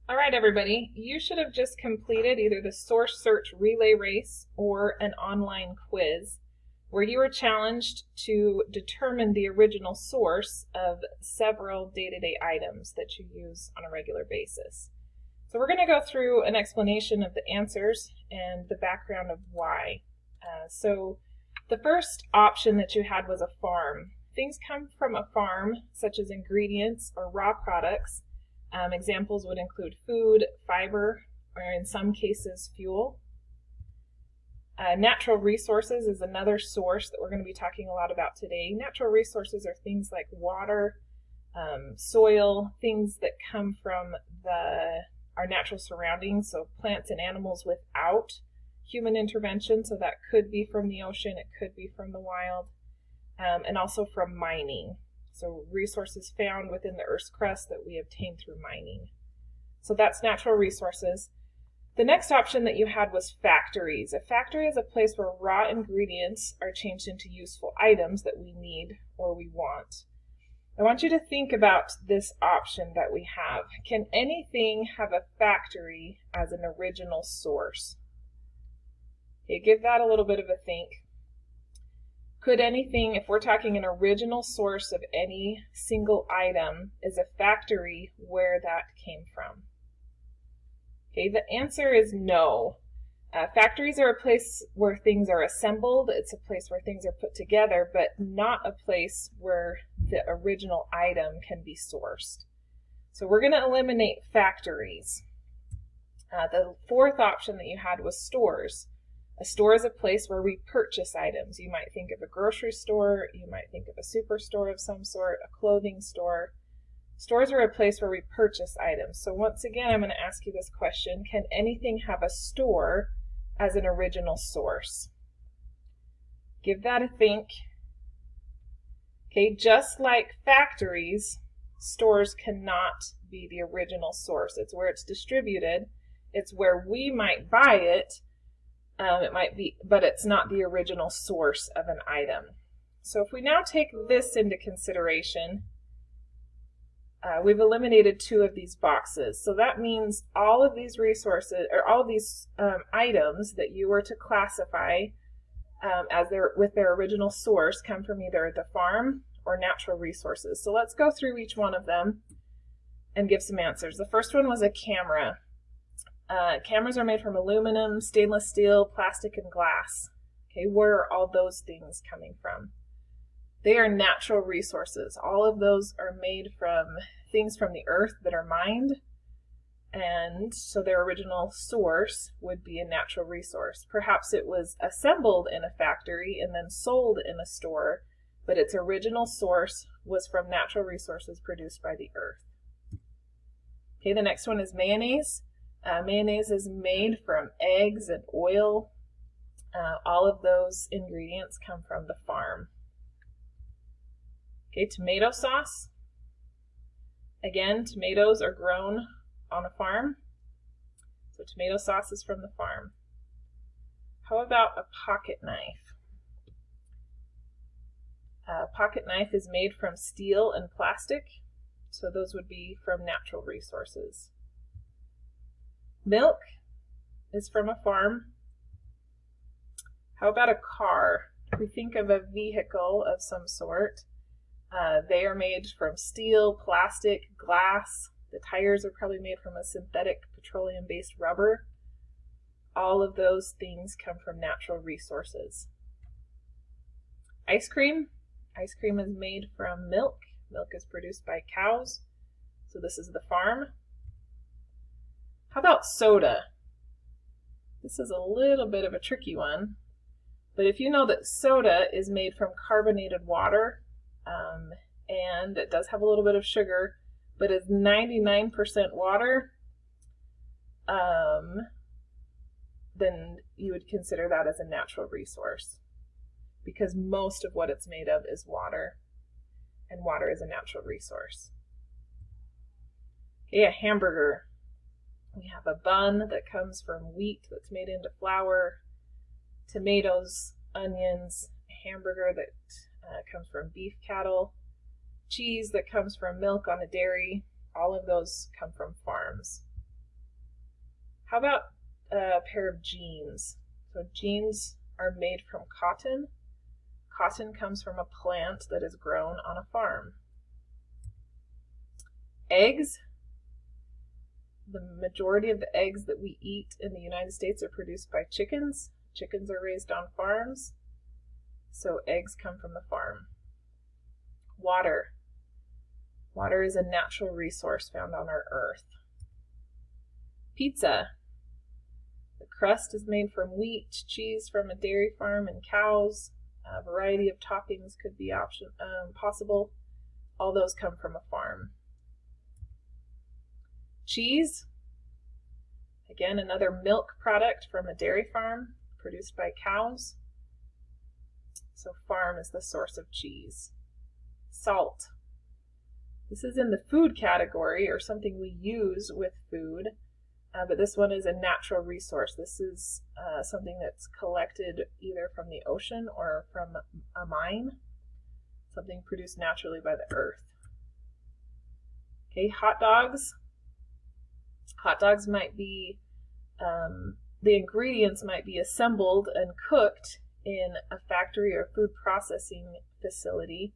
All right, everybody, you should have just completed either the Source Search Relay Race or an online quiz where you were challenged to determine the original source of several day-to-day items that you use on a regular basis. So we're going to go through an explanation of the answers and the background of why. So the first option that you had was a farm. Things come from a farm, such as ingredients or raw products. Examples would include food, fiber, or in some cases, fuel. Natural resources is another source that we're going to be talking a lot about today. Natural resources are things like water, soil, things that come from our natural surroundings, so plants and animals without human intervention. So that could be from the ocean, it could be from the wild, and also from mining. So resources found within the Earth's crust that we obtain through mining. So that's natural resources. The next option that you had was factories. A factory is a place where raw ingredients are changed into useful items that we need or we want. I want you to think about this option that we have. Can anything have a factory as an original source? Okay, give that a little bit of a think. Could anything, if we're talking an original source of any single item, is a factory where that came from? Okay, the answer is no. Factories are a place where things are assembled. It's a place where things are put together, but not a place where the original item can be sourced. So we're going to eliminate factories. The fourth option that you had was stores. A store is a place where we purchase items. You might think of a grocery store, you might think of a superstore of some sort, a clothing store. Stores are a place where we purchase items. So once again, I'm going to ask you this question. Can anything have a store as an original source? Give that a think. Okay, just like factories, stores cannot be the original source. It's where it's distributed. It's where we might buy it. It might be, but it's not the original source of an item. So if we now take this into consideration, we've eliminated two of these boxes. So that means all of these resources, or all of these items that you were to classify as with their original source come from either the farm or natural resources. So let's go through each one of them and give some answers. The first one was a camera. Cameras are made from aluminum, stainless steel, plastic, and glass. Okay, where are all those things coming from? They are natural resources. All of those are made from things from the earth that are mined, and so their original source would be a natural resource. Perhaps it was assembled in a factory and then sold in a store, but its original source was from natural resources produced by the earth. Okay, the next one is mayonnaise. Mayonnaise is made from eggs and oil. All of those ingredients come from the farm. Okay, tomato sauce. Again, tomatoes are grown on a farm. So tomato sauce is from the farm. How about a pocket knife? A pocket knife is made from steel and plastic. So those would be from natural resources. Milk is from a farm. How about a car? If we think of a vehicle of some sort, they are made from steel, plastic, glass. The tires are probably made from a synthetic petroleum-based rubber. All of those things come from natural resources. Ice cream. Ice cream is made from milk. Milk is produced by cows. So this is the farm. How about soda? This is a little bit of a tricky one, but if you know that soda is made from carbonated water, and it does have a little bit of sugar, but is 99% water, then you would consider that as a natural resource, because most of what it's made of is water, and water is a natural resource. Okay, a hamburger. We have a bun that comes from wheat that's made into flour, tomatoes, onions, a hamburger that comes from beef cattle, cheese that comes from milk on a dairy. All of those come from farms. How about a pair of jeans? So jeans are made from cotton. Cotton comes from a plant that is grown on a farm. Eggs. The majority of the eggs that we eat in the United States are produced by chickens. Chickens are raised on farms, so eggs come from the farm. Water. Water is a natural resource found on our earth. Pizza. The crust is made from wheat, cheese from a dairy farm, and cows. A variety of toppings could be possible. All those come from a farm. Cheese. Again, another milk product from a dairy farm produced by cows. So farm is the source of cheese. Salt. This is in the food category, or something we use with food, but this one is a natural resource. This is something that's collected either from the ocean or from a mine, something produced naturally by the earth. Okay, hot dogs. Hot dogs might be, the ingredients might be assembled and cooked in a factory or food processing facility,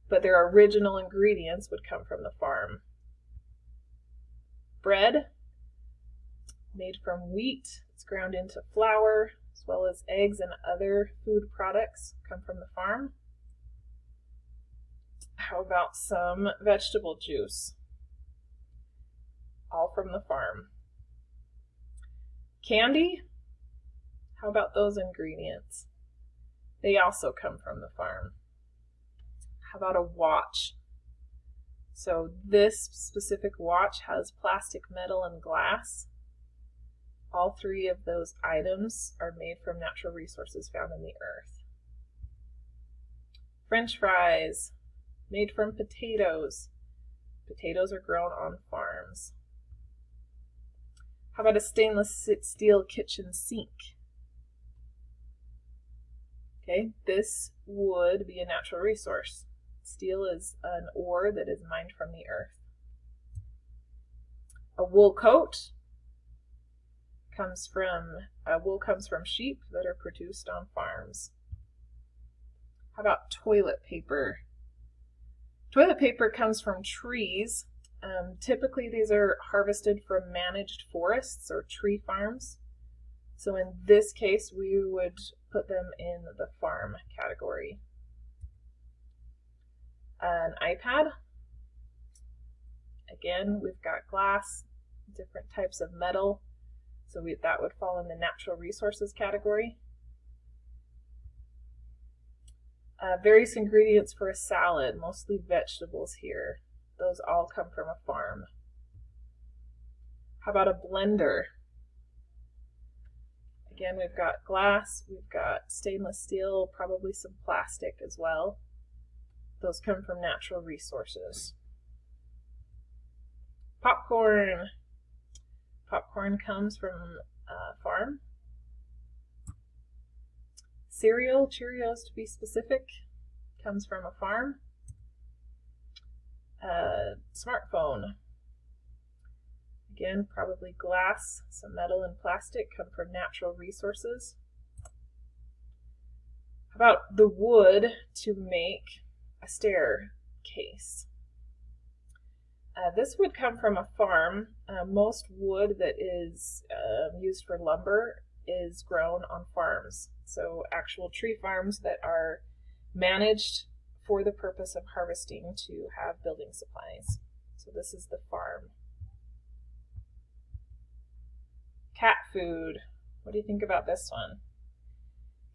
but their original ingredients would come from the farm. Bread, made from wheat, it's ground into flour, as well as eggs and other food products come from the farm. How about some vegetable juice? All from the farm. Candy, how about those ingredients? They also come from the farm. How about a watch? So this specific watch has plastic, metal, and glass. All three of those items are made from natural resources found in the earth. French fries, made from potatoes. Potatoes are grown on farms. How about a stainless steel kitchen sink? Okay, this would be a natural resource. Steel is an ore that is mined from the earth. A wool coat comes from sheep that are produced on farms. How about toilet paper? Toilet paper comes from trees. Typically these are harvested from managed forests or tree farms. So in this case, we would put them in the farm category. An iPad. Again, we've got glass, different types of metal. So that would fall in the natural resources category. Various ingredients for a salad, mostly vegetables here. Those all come from a farm. How about a blender? Again, we've got glass, we've got stainless steel, probably some plastic as well. Those come from natural resources. Popcorn. Popcorn comes from a farm. Cereal, Cheerios to be specific, comes from a farm. Smartphone. Again, probably glass, some metal and plastic come from natural resources. How about the wood to make a staircase? This would come from a farm. Most wood that is used for lumber is grown on farms. So actual tree farms that are managed for the purpose of harvesting to have building supplies. So this is the farm. Cat food. What do you think about this one?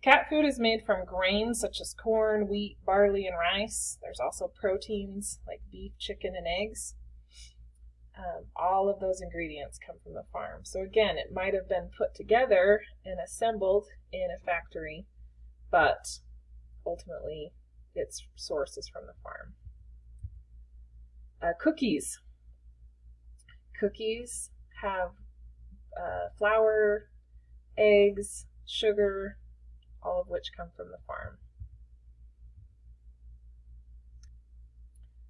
Cat food is made from grains such as corn, wheat, barley, and rice. There's also proteins like beef, chicken, and eggs. All of those ingredients come from the farm. So again, it might have been put together and assembled in a factory, but ultimately its source is from the farm. Cookies. Cookies have flour, eggs, sugar, all of which come from the farm.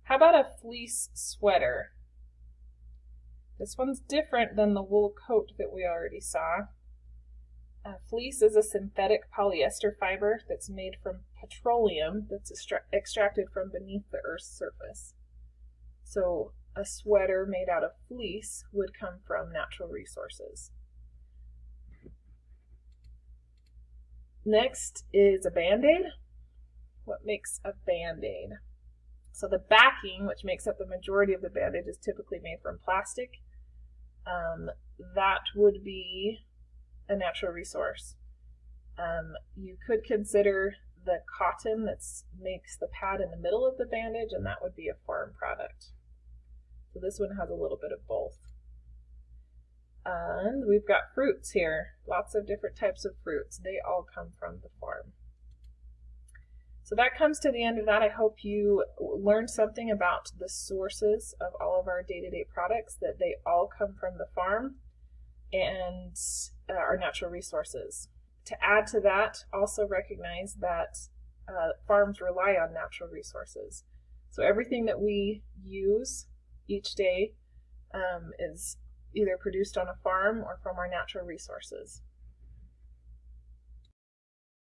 How about a fleece sweater? This one's different than the wool coat that we already saw. Fleece is a synthetic polyester fiber that's made from petroleum that's extracted from beneath the Earth's surface. So a sweater made out of fleece would come from natural resources. Next is a Band-Aid. What makes a Band-Aid? So the backing, which makes up the majority of the Band-Aid, is typically made from plastic. That would be a natural resource. You could consider the cotton that makes the pad in the middle of the bandage, and that would be a farm product. So this one has a little bit of both. And we've got fruits here, lots of different types of fruits. They all come from the farm. So that comes to the end of that. I hope you learned something about the sources of all of our day-to-day products, that they all come from the farm and our natural resources. To add to that, also recognize that farms rely on natural resources. So everything that we use each day is either produced on a farm or from our natural resources.